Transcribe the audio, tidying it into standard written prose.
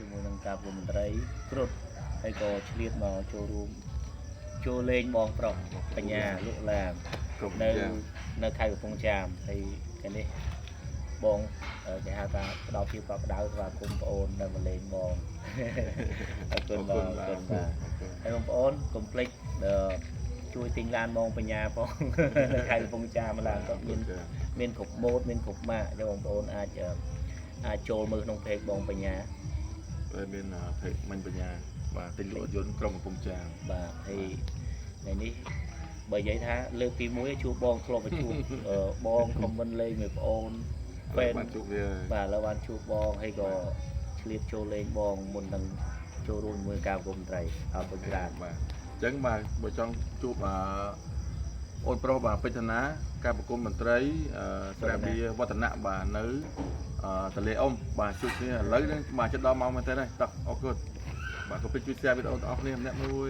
ជាមួយនឹងការប្រមត្រីគ្រុឌហើយក៏ឆ្លៀតមកចូលរួមចូលលេងបងប្រុសបញ្ញាលក់ឡាននៅខេត្តកំពង់ចាមហើយកាលនេះបងគេហៅថាផ្ដល់ភាពកក់ក្ដៅស្វាគមន៍បងប្អូននៅមកលេងបងអរគុណបងអរគុណបាទហើយបងប្អូនកុំភ្លេចជួយទិញឡានបងបញ្ញាផងនៅខេត្តកំពង់ចាមឡានគាត់មានគ្រប់ម៉ូដមានគ្រប់ម៉ាកចឹងបងប្អូនអាចចូលមើលក្នុងเพจបងបញ្ញាហើយមានเพจមិញបញ្ញាបាទទិញរថយន្តក្រុងកំពង់ចាមបាទហើយថ្ងៃនេះបើនិយាយថាលើកទី1ជួបបងធ្លាប់ទៅជួបបងខមមិនលេងមួយប្អូនពេលបានជួបវាបាទឥឡូវបានជួបបងហើយក៏ឆ្លៀតចូលលេងបងមុននឹងចូលរួមជាមួយការប្រមត្រីអរគុណច្រើនបាទអញ្ចឹងបាទបើចង់ជួបអូនប្រុសបាទពេជ្រណាការប្រគំមន្ត្រីស្រាបៀវឌ្ឍនៈបាទនៅទលេអ៊ំបាទជួបគ្នាឥឡូវនេះបាទចិត្តដល់ម៉ោងមែនទេហើយតោះអរគុណបាទក៏ពេជ្រជួយ share វីដេអូដល់អ្នកគ្នាម្នាក់មួយ